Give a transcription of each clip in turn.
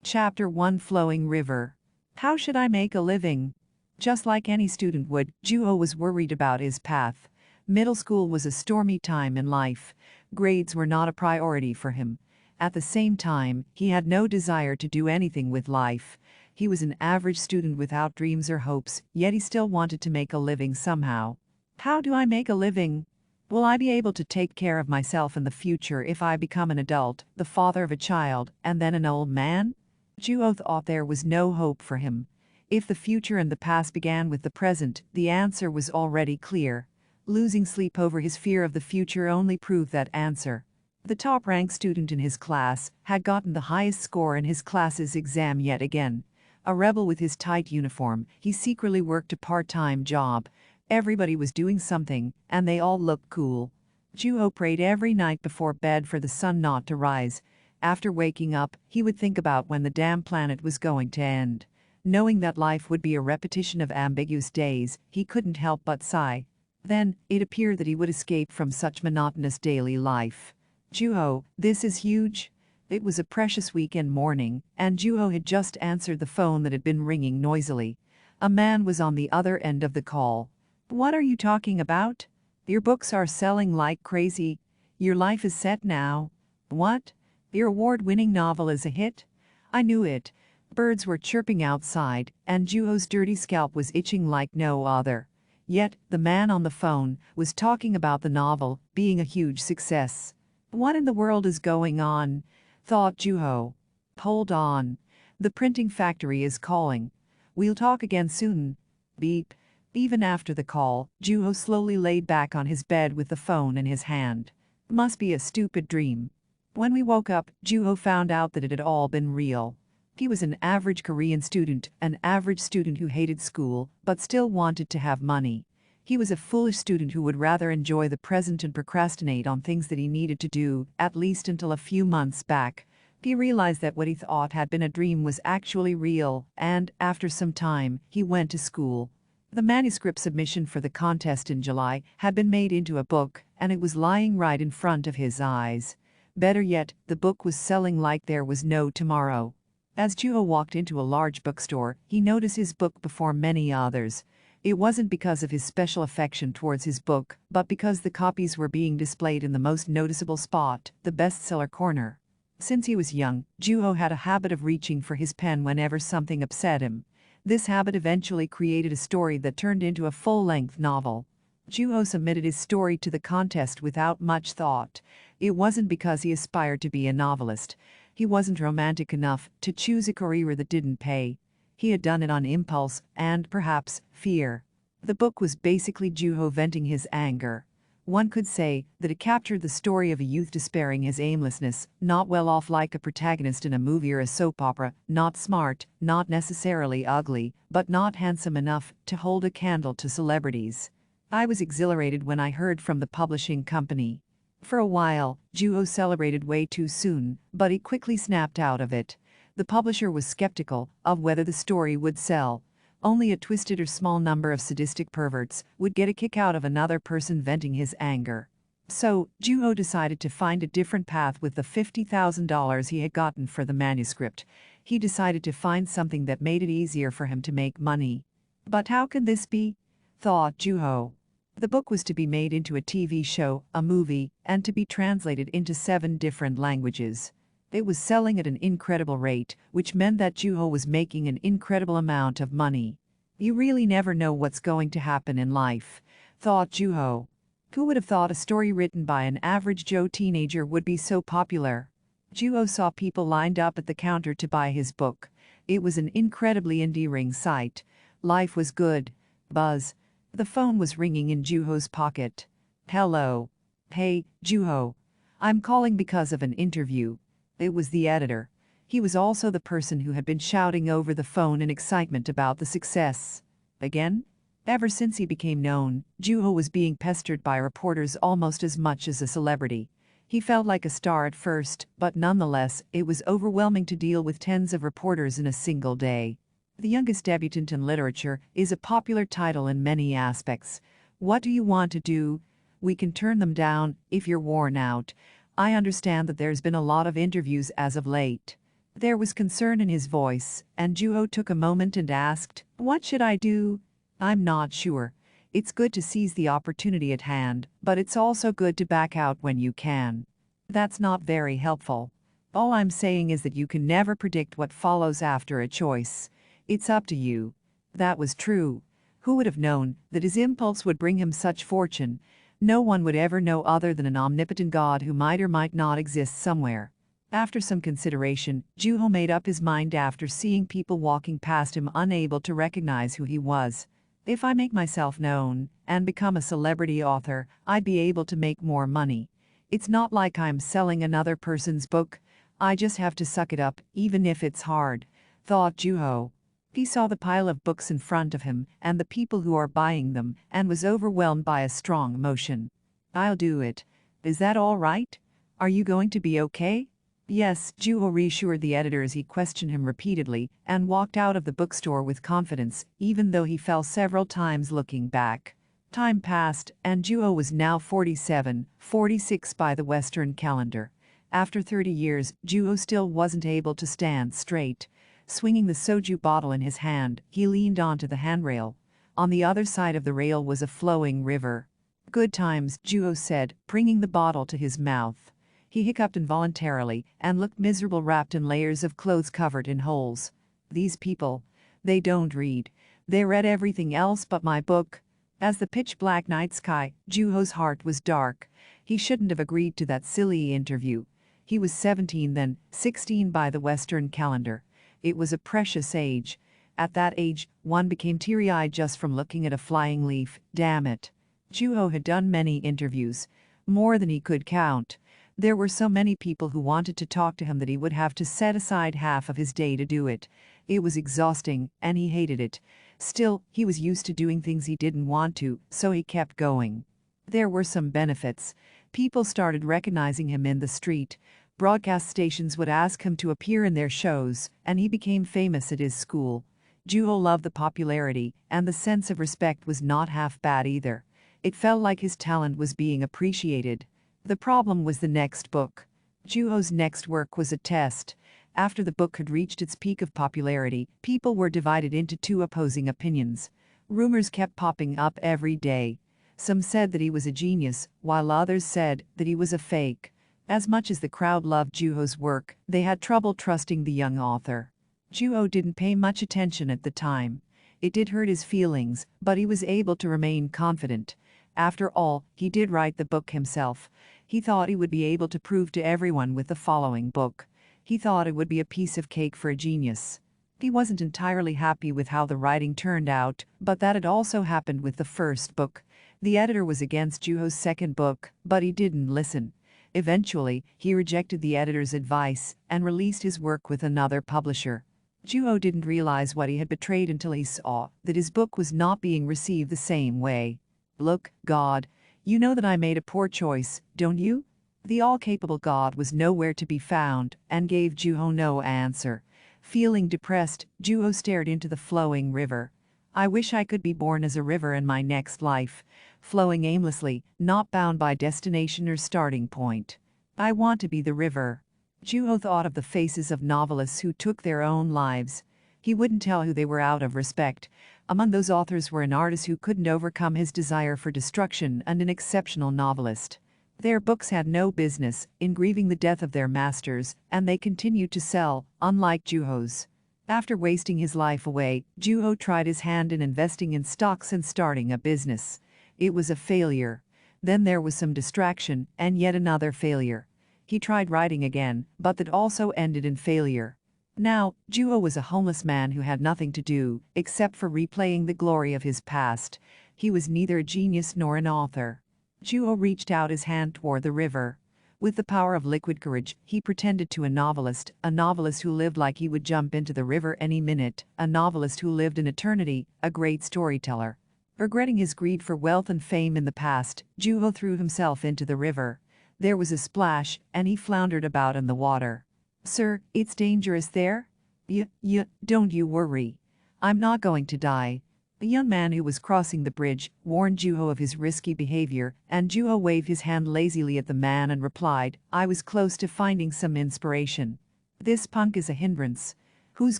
Chapter 1 Flowing River. How should I make a living? Just like any student would, Juho was worried about his path. Middle school was a stormy time in life. Grades were not a priority for him. At the same time, he had no desire to do anything with life. He was an average student without dreams or hopes, yet he still wanted to make a living somehow. How do I make a living? Will I be able to take care of myself in the future if I become an adult, the father of a child, and then an old man? Juho thought there was no hope for him. If the future and the past began with the present, the answer was already clear. Losing sleep over his fear of the future only proved that answer. The top-ranked student in his class had gotten the highest score in his class's exam yet again. A rebel with his tight uniform, he secretly worked a part-time job. Everybody was doing something, and they all looked cool. Juho prayed every night before bed for the sun not to rise. After waking up, he would think about when the damn planet was going to end. Knowing that life would be a repetition of ambiguous days, he couldn't help but sigh. Then, it appeared that he would escape from such monotonous daily life. Juho, this is huge. It was a precious weekend morning, and Juho had just answered the phone that had been ringing noisily. A man was on the other end of the call. What are you talking about? Your books are selling like crazy. Your life is set now. What? Your award-winning novel is a hit? I knew it. Birds were chirping outside, and Juho's dirty scalp was itching like no other. Yet, the man on the phone was talking about the novel being a huge success. What in the world is going on? Thought Juho. Hold on. The printing factory is calling. We'll talk again soon. Beep. Even after the call, Juho slowly laid back on his bed with the phone in his hand. Must be a stupid dream. When we woke up, Juho found out that it had all been real. He was an average Korean student, an average student who hated school, but still wanted to have money. He was a foolish student who would rather enjoy the present and procrastinate on things that he needed to do, at least until a few months back. He realized that what he thought had been a dream was actually real, and, after some time, he went to school. The manuscript submission for the contest in July had been made into a book, and it was lying right in front of his eyes. Better yet, the book was selling like there was no tomorrow. As Juho walked into a large bookstore, he noticed his book before many others. It wasn't because of his special affection towards his book, but because the copies were being displayed in the most noticeable spot, the bestseller corner. Since he was young, Juho had a habit of reaching for his pen whenever something upset him. This habit eventually created a story that turned into a full-length novel. Juho submitted his story to the contest without much thought. It wasn't because he aspired to be a novelist. He wasn't romantic enough to choose a career that didn't pay. He had done it on impulse and, perhaps, fear. The book was basically Juho venting his anger. One could say that it captured the story of a youth despairing his aimlessness, not well off like a protagonist in a movie or a soap opera, not smart, not necessarily ugly, but not handsome enough to hold a candle to celebrities. I was exhilarated when I heard from the publishing company. For a while, Juho celebrated way too soon, but he quickly snapped out of it. The publisher was skeptical of whether the story would sell. Only a twisted or small number of sadistic perverts would get a kick out of another person venting his anger. So, Juho decided to find a different path with the $50,000 he had gotten for the manuscript. He decided to find something that made it easier for him to make money. But how could this be? Thought Juho. The book was to be made into a TV show, a movie, and to be translated into 7 different languages. It was selling at an incredible rate, which meant that Juho was making an incredible amount of money. You really never know what's going to happen in life, thought Juho. Who would have thought a story written by an average Joe teenager would be so popular? Juho saw people lined up at the counter to buy his book. It was an incredibly endearing sight. Life was good. Buzz. The phone was ringing in Juho's pocket. Hello. Hey, Juho. I'm calling because of an interview. It was the editor. He was also the person who had been shouting over the phone in excitement about the success. Again? Ever since he became known, Juho was being pestered by reporters almost as much as a celebrity. He felt like a star at first, but nonetheless, it was overwhelming to deal with tens of reporters in a single day. The youngest debutant in literature is a popular title in many aspects. What do you want to do? We can turn them down if you're worn out. I understand that there's been a lot of interviews as of late. There was concern in his voice, and Juho took a moment and asked, "What should I do?" "I'm not sure. It's good to seize the opportunity at hand, but it's also good to back out when you can." "That's not very helpful. All I'm saying is that you can never predict what follows after a choice. It's up to you." That was true. Who would have known that his impulse would bring him such fortune? No one would ever know other than an omnipotent God who might or might not exist somewhere. After some consideration, Juho made up his mind after seeing people walking past him unable to recognize who he was. "If I make myself known and become a celebrity author, I'd be able to make more money. It's not like I'm selling another person's book. I just have to suck it up, even if it's hard," thought Juho. He saw the pile of books in front of him and the people who are buying them and was overwhelmed by a strong emotion. "I'll do it. Is that all right? Are you going to be okay?" "Yes," Juho reassured the editor as he questioned him repeatedly and walked out of the bookstore with confidence, even though he fell several times looking back. Time passed, and Juho was now 47, 46 by the Western calendar. After 30 years, Juho still wasn't able to stand straight. Swinging the soju bottle in his hand, he leaned onto the handrail. On the other side of the rail was a flowing river. "Good times," Juho said, bringing the bottle to his mouth. He hiccuped involuntarily and looked miserable, wrapped in layers of clothes covered in holes. "These people, they don't read. They read everything else but my book." As the pitch-black night sky, Juho's heart was dark. He shouldn't have agreed to that silly interview. He was 17 then, 16 by the Western calendar. It was a precious age. At that age, one became teary-eyed just from looking at a flying leaf. Damn it. Juho had done many interviews, more than he could count. There were so many people who wanted to talk to him that he would have to set aside half of his day to do it. It was exhausting, and he hated it. Still, he was used to doing things he didn't want to, so he kept going. There were some benefits. People started recognizing him in the street. Broadcast stations would ask him to appear in their shows, and he became famous at his school. Juho loved the popularity, and the sense of respect was not half bad either. It felt like his talent was being appreciated. The problem was the next book. Juho's next work was a test. After the book had reached its peak of popularity, people were divided into two opposing opinions. Rumors kept popping up every day. Some said that he was a genius, while others said that he was a fake. As much as the crowd loved Juho's work, they had trouble trusting the young author. Juho didn't pay much attention at the time. It did hurt his feelings, but he was able to remain confident. After all, he did write the book himself. He thought he would be able to prove to everyone with the following book. He thought it would be a piece of cake for a genius. He wasn't entirely happy with how the writing turned out, but that had also happened with the first book. The editor was against Juho's second book, but he didn't listen. Eventually, he rejected the editor's advice and released his work with another publisher. Juho didn't realize what he had betrayed until he saw that his book was not being received the same way. "Look, God, you know that I made a poor choice, don't you?" The all-capable God was nowhere to be found and gave Juho no answer. Feeling depressed, Juho stared into the flowing river. "I wish I could be born as a river in my next life, flowing aimlessly, not bound by destination or starting point. I want to be the river." Juho thought of the faces of novelists who took their own lives. He wouldn't tell who they were out of respect. Among those authors were an artist who couldn't overcome his desire for destruction and an exceptional novelist. Their books had no business in grieving the death of their masters, and they continued to sell, unlike Juho's. After wasting his life away, Juho tried his hand in investing in stocks and starting a business. It was a failure. Then there was some distraction, and yet another failure. He tried writing again, but that also ended in failure. Now, Juho was a homeless man who had nothing to do except for replaying the glory of his past. He was neither a genius nor an author. Juho reached out his hand toward the river. With the power of liquid courage, he pretended to a novelist who lived like he would jump into the river any minute, a novelist who lived in eternity, a great storyteller. Regretting his greed for wealth and fame in the past, Juho threw himself into the river. There was a splash, and he floundered about in the water. "Sir, it's dangerous there?" Don't you worry. I'm not going to die." The young man who was crossing the bridge warned Juho of his risky behavior, and Juho waved his hand lazily at the man and replied, "I was close to finding some inspiration." This punk is a hindrance. Who's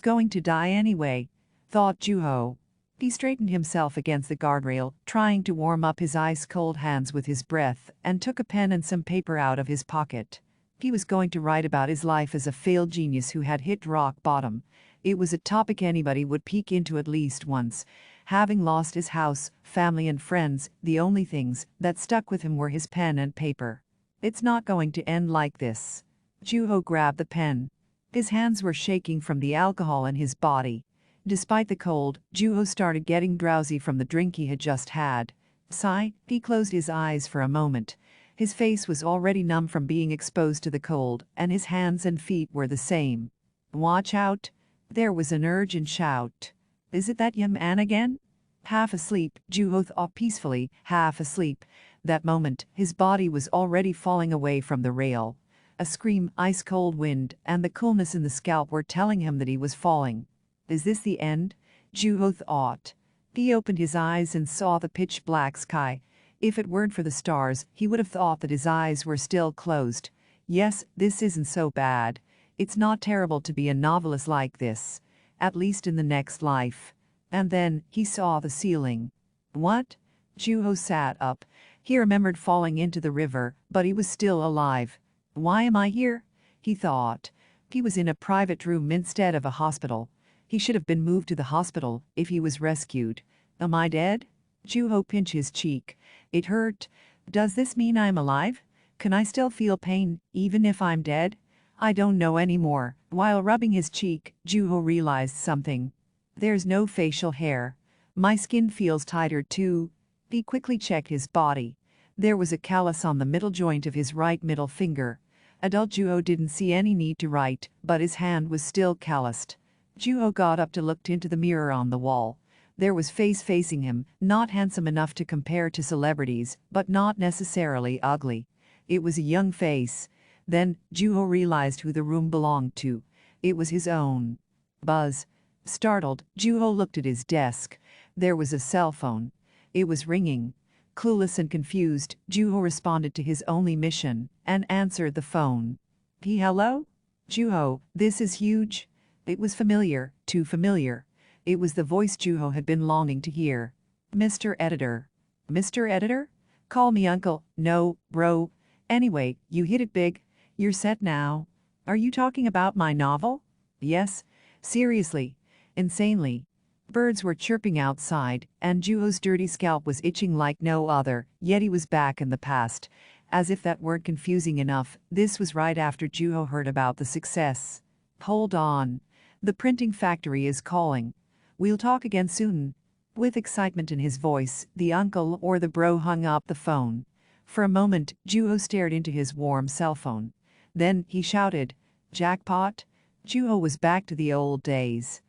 going to die anyway? Thought Juho. He straightened himself against the guardrail, trying to warm up his ice-cold hands with his breath, and took a pen and some paper out of his pocket. He was going to write about his life as a failed genius who had hit rock bottom. It was a topic anybody would peek into at least once. Having lost his house, family and friends, the only things that stuck with him were his pen and paper. It's not going to end like this. Juho grabbed the pen. His hands were shaking from the alcohol in his body. Despite the cold, Juho started getting drowsy from the drink he had just had. Sigh, he closed his eyes for a moment. His face was already numb from being exposed to the cold, and his hands and feet were the same. Watch out! There was an urgent shout. Is it that young man again? Half asleep, Juho thought peacefully, half asleep. That moment, his body was already falling away from the rail. A scream, ice-cold wind, and the coolness in the scalp were telling him that he was falling. Is this the end? Juho thought. He opened his eyes and saw the pitch-black sky. If it weren't for the stars, he would have thought that his eyes were still closed. Yes, this isn't so bad. It's not terrible to be a novelist like this. At least in the next life. And then, he saw the ceiling. What? Juho sat up. He remembered falling into the river, but he was still alive. Why am I here? He thought. He was in a private room instead of a hospital. He should have been moved to the hospital if he was rescued. Am I dead? Juho pinched his cheek. It hurt. Does this mean I'm alive? Can I still feel pain, even if I'm dead? I don't know anymore. While rubbing his cheek, Juho realized something. There's no facial hair. My skin feels tighter too. He quickly checked his body. There was a callus on the middle joint of his right middle finger. Adult Juho didn't see any need to write, but his hand was still calloused. Juho got up to look into the mirror on the wall. There was face facing him, not handsome enough to compare to celebrities, but not necessarily ugly. It was a young face. Then, Juho realized who the room belonged to. It was his own. Buzz. Startled, Juho looked at his desk. There was a cell phone. It was ringing. Clueless and confused, Juho responded to his only mission and answered the phone. Hello? Juho, this is huge. It was familiar, too familiar. It was the voice Juho had been longing to hear. Mr. Editor. Mr. Editor? Call me uncle. No, bro. Anyway, you hit it big. You're set now. Are you talking about my novel? Yes. Seriously. Insanely. Birds were chirping outside, and Juho's dirty scalp was itching like no other, yet he was back in the past. As if that weren't confusing enough, this was right after Juho heard about the success. Hold on. The printing factory is calling. We'll talk again soon. With excitement in his voice, the uncle or the bro hung up the phone. For a moment, Juho stared into his warm cell phone. Then he shouted, "Jackpot!" Juho was back to the old days.